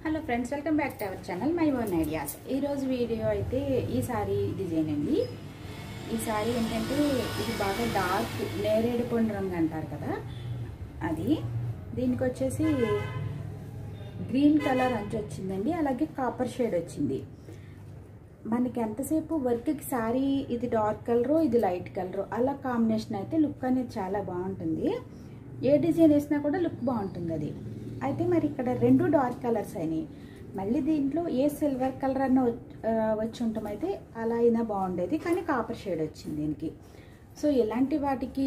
Hello friends, welcome back to our channel my own ideas. ఈరోజు video అయితే ఈ sorry design అండి. ఈ సారీ ఏంటంటే ఇది బాగా డార్క్ నేరేడు పండు రంగు అంటారు కదా, అది దీనికి వచ్చేసి గ్రీన్ కలర్ అంచు వచ్చిందండి. అలాగే కాపర్ షేడ్ వచ్చింది. మనకి ఎంతసేపు వర్క్కి సారీ ఇది డార్క్ కలరు, ఇది లైట్ కలరు, అలా కాంబినేషన్ అయితే లుక్ అనేది చాలా బాగుంటుంది. ఏ డిజైన్ వేసినా కూడా లుక్ బాగుంటుంది అది. అయితే మరి ఇక్కడ రెండు డార్క్ కలర్స్ అయినాయి. మళ్ళీ దీంట్లో ఏ సిల్వర్ కలర్ అన్న వచ్చి ఉంటామైతే అలా అయినా బాగుండేది, కానీ కాపర్ షేడ్ వచ్చింది దీనికి. సో ఇలాంటి వాటికి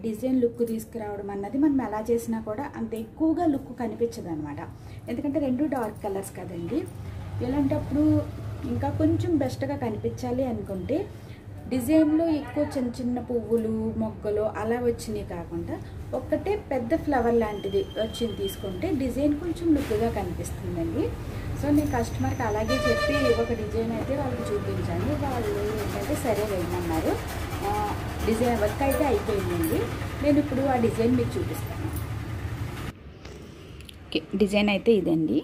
డిజైన్ లుక్ తీసుకురావడం అన్నది మనం ఎలా చేసినా కూడా అంత ఎక్కువగా లుక్ కనిపించదు అనమాట. ఎందుకంటే రెండు డార్క్ కలర్స్ కదండి. ఇలాంటప్పుడు ఇంకా కొంచెం బెస్ట్గా కనిపించాలి అనుకుంటే డిజైన్లో ఎక్కువ చిన్న చిన్న పువ్వులు మొగ్గలు అలా వచ్చినాయి కాకుండా ఒక్కటే పెద్ద ఫ్లవర్ లాంటిది వచ్చింది తీసుకుంటే డిజైన్ కొంచెం లుక్గా కనిపిస్తుందండి. సో నేను కస్టమర్కి అలాగే చెప్పి ఒక డిజైన్ అయితే వాళ్ళకి చూపించాను. వాళ్ళు ఏంటంటే సరే వెళ్ళమన్నారు. డిజైన్ వర్క్ అయితే అయిపోయిందండి. నేను ఇప్పుడు ఆ డిజైన్ మీకు చూపిస్తాను. డిజైన్ అయితే ఇదండి.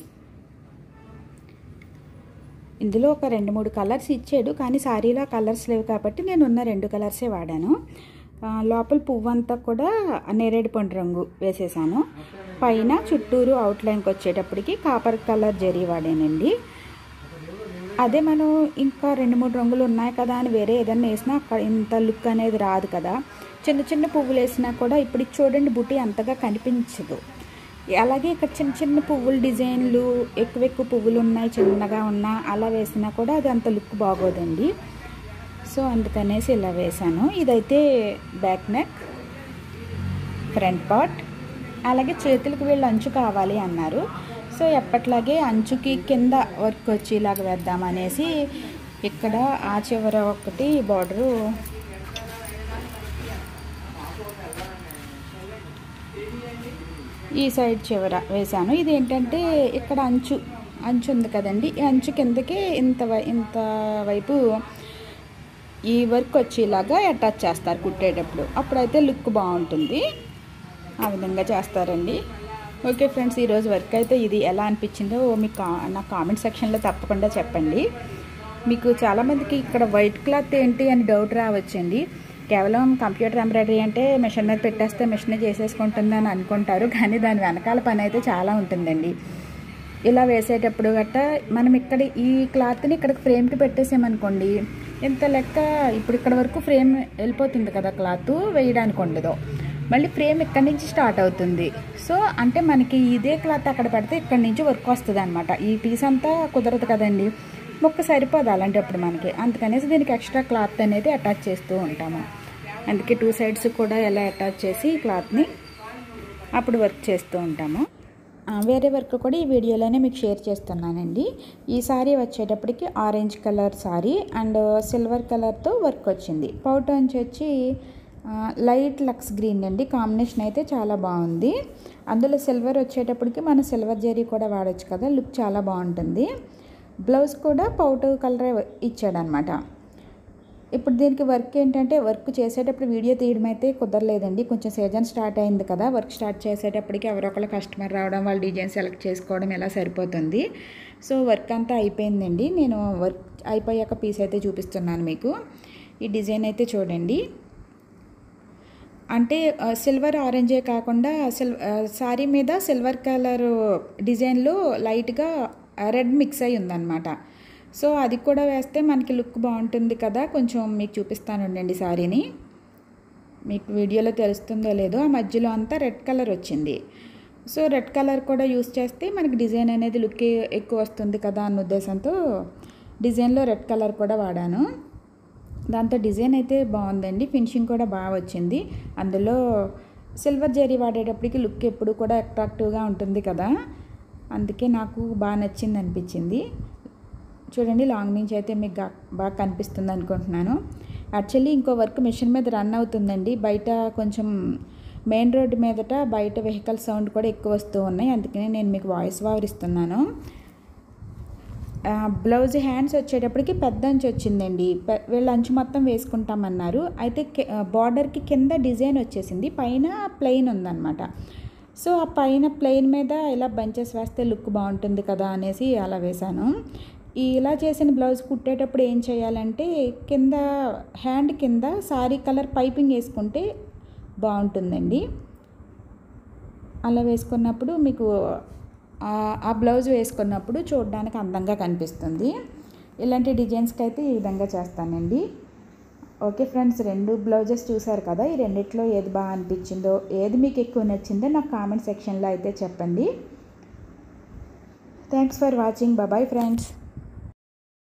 ఇందులో ఒక 2-3 కలర్స్ ఇచ్చాడు, కానీ సారీలో కలర్స్ లేవు కాబట్టి నేను ఉన్న 2 కలర్సే వాడాను. లోపల పువ్వు అంతా కూడా నేరేడు పండు రంగు వేసేసాను. పైన చుట్టూరు అవుట్లైన్కి వచ్చేటప్పటికి కాపర్ కలర్ జరీ వాడానండి. అదే మనం ఇంకా 2-3 రంగులు ఉన్నాయి కదా అని వేరే ఏదైనా వేసినా అక్కడ ఇంత లుక్ అనేది రాదు కదా. చిన్న చిన్న పువ్వులు వేసినా కూడా ఇప్పుడు చూడండి బుట్టి అంతగా కనిపించదు. అలాగే ఇక్కడ చిన్న చిన్న పువ్వుల డిజైన్లు ఎక్కువ పువ్వులు ఉన్నాయి, చిన్నగా ఉన్నా అలా వేసినా కూడా అది అంత లుక్ బాగోదండి. సో అందుకనేసి ఇలా వేసాను. ఇదైతే బ్యాక్ నెక్, ఫ్రంట్ పార్ట్. అలాగే చేతులకు వీళ్ళు అంచు కావాలి అన్నారు. సో ఎప్పట్లాగే అంచుకి కింద వర్క్ వచ్చి ఇలాగ వేద్దామనేసి ఇక్కడ ఆ చివర ఒకటి బార్డరు, ఈ సైడ్ చివర వేసాను. ఇది ఏంటంటే ఇక్కడ అంచు ఉంది కదండి, ఈ అంచు కిందకి ఇంత వైపు ఈ వర్క్ వచ్చేలాగా అటాచ్ చేస్తారు కుట్టేటప్పుడు. అప్పుడైతే లుక్ బాగుంటుంది. ఆ విధంగా చేస్తారండి. ఓకే ఫ్రెండ్స్, ఈరోజు వర్క్ అయితే ఇది ఎలా అనిపించిందో మీకు నా కామెంట్ సెక్షన్లో తప్పకుండా చెప్పండి. మీకు చాలామందికి ఇక్కడ వైట్ క్లాత్ ఏంటి అని డౌట్ రావచ్చండి. కేవలం కంప్యూటర్ ఎంబ్రాయిడరీ అంటే మిషన్ మీద పెట్టేస్తే మిషన్ చేసేసుకుంటుంది అని అనుకుంటారు, కానీ దాని వెనకాల పని అయితే చాలా ఉంటుందండి. ఇలా వేసేటప్పుడు గట్టా మనం ఇక్కడ ఈ క్లాత్ని ఇక్కడికి ఫ్రేమ్కి పెట్టేసామనుకోండి, ఇంత లెక్క ఇప్పుడు ఇక్కడ వరకు ఫ్రేమ్ వెళ్ళిపోతుంది కదా, క్లాత్ వేయడానికి ఉండదు. మళ్ళీ ఫ్రేమ్ ఇక్కడి నుంచి స్టార్ట్ అవుతుంది. సో అంటే మనకి ఇదే క్లాత్ అక్కడ పెడితే ఇక్కడి నుంచి వర్క్ వస్తుంది అనమాట. ఈ పీస్ అంతా కుదరదు కదండి, మొక్క సరిపోదు అలాంటప్పుడు మనకి. అందుకనేసి దీనికి ఎక్స్ట్రా క్లాత్ అనేది అటాచ్ చేస్తూ ఉంటాము. అందుకే 2 సైడ్స్ కూడా ఎలా అటాచ్ చేసి క్లాత్ని అప్పుడు వర్క్ చేస్తూ ఉంటాము. వేరే వర్క్ కూడా ఈ వీడియోలోనే మీకు షేర్ చేస్తున్నానండి. ఈ సారీ వచ్చేటప్పటికి orange colour sorry and silver కలర్తో వర్క్ వచ్చింది. పౌట్ వచ్చి లైట్ లక్స్ గ్రీన్ అండి. కాంబినేషన్ అయితే చాలా బాగుంది. అందులో సిల్వర్ వచ్చేటప్పటికి మనం సిల్వర్ జరీ కూడా వాడచ్చు కదా, లుక్ చాలా బాగుంటుంది. బ్లౌజ్ కూడా పౌట్ కలరే ఇచ్చాడనమాట. ఇప్పుడు దీనికి వర్క్ ఏంటంటే వర్క్ చేసేటప్పుడు వీడియో తీయడం అయితే కుదరలేదండి. కొంచెం సీజన్ స్టార్ట్ అయింది కదా, వర్క్ స్టార్ట్ చేసేటప్పటికి ఎవరొకరు కస్టమర్ రావడం, వాళ్ళు డిజైన్ సెలెక్ట్ చేసుకోవడం ఎలా సరిపోతుంది. సో వర్క్ అంతా అయిపోయిందండి. నేను వర్క్ అయిపోయాక పీస్ అయితే చూపిస్తున్నాను మీకు. ఈ డిజైన్ అయితే చూడండి. అంటే సిల్వర్ ఆరెంజే కాకుండా సారీ మీద సిల్వర్ కలర్ డిజైన్లో లైట్గా రెడ్ మిక్స్ అయి ఉందన్నమాట. సో అది కూడా వేస్తే మనకి లుక్ బాగుంటుంది కదా. కొంచెం మీకు చూపిస్తాను ఉండండి సారీని, మీకు వీడియోలో తెలుస్తుందో లేదో. ఆ మధ్యలో అంతా రెడ్ కలర్ వచ్చింది. సో రెడ్ కలర్ కూడా యూస్ చేస్తే మనకి డిజైన్ అనేది లుక్ ఎక్కువ వస్తుంది కదా అన్న ఉద్దేశంతో డిజైన్లో రెడ్ కలర్ కూడా వాడాను. దాంతో డిజైన్ అయితే బాగుందండి. ఫినిషింగ్ కూడా బాగా వచ్చింది. అందులో సిల్వర్ జరీ వాడేటప్పటికి లుక్ ఎప్పుడు కూడా అట్రాక్టివ్గా ఉంటుంది కదా, అందుకే నాకు బాగా నచ్చింది అనిపించింది. చూడండి, లాంగ్ నుంచి అయితే మీకు బాగా కనిపిస్తుంది అనుకుంటున్నాను. యాక్చువల్లీ ఇంకో వర్క్ మిషన్ మీద రన్ అవుతుందండి. బయట కొంచెం మెయిన్ రోడ్డు మీదట బయట వెహికల్ సౌండ్ కూడా ఎక్కువ వస్తూ ఉన్నాయి, అందుకనే నేను మీకు వాయిస్ ఓవర్ ఇస్తున్నాను. బ్లౌజ్ హ్యాండ్స్ వచ్చేటప్పటికి పెద్ద అంచు వచ్చిందండి. వీళ్ళు అంచు మొత్తం వేసుకుంటామన్నారు. అయితే బార్డర్కి కింద డిజైన్ వచ్చేసింది, పైన ప్లెయిన్ ఉందన్నమాట. సో ఆ పైన ప్లెయిన్ మీద ఇలా బంచెస్ వేస్తే లుక్ బాగుంటుంది కదా అనేసి అలా వేశాను. ఇలా చేసిన బ్లౌజ్ కుట్టేటప్పుడు ఏం చేయాలంటే కింద హ్యాండ్ కింద సారీ కలర్ పైపింగ్ వేసుకుంటే బాగుంటుందండి. అలా వేసుకున్నప్పుడు మీకు ఆ బ్లౌజ్ వేసుకున్నప్పుడు చూడడానికి అందంగా కనిపిస్తుంది. ఇలాంటి డిజైన్స్కి అయితే ఈ విధంగా చేస్తానండి. ఓకే ఫ్రెండ్స్, 2 బ్లౌజెస్ చూసారు కదా. ఈ రెండిట్లో ఏది బాగా అనిపించిందో, ఏది మీకు ఎక్కువ నచ్చిందో నాకు కామెంట్ సెక్షన్లో అయితే చెప్పండి. Thanks for watching. Bye friends.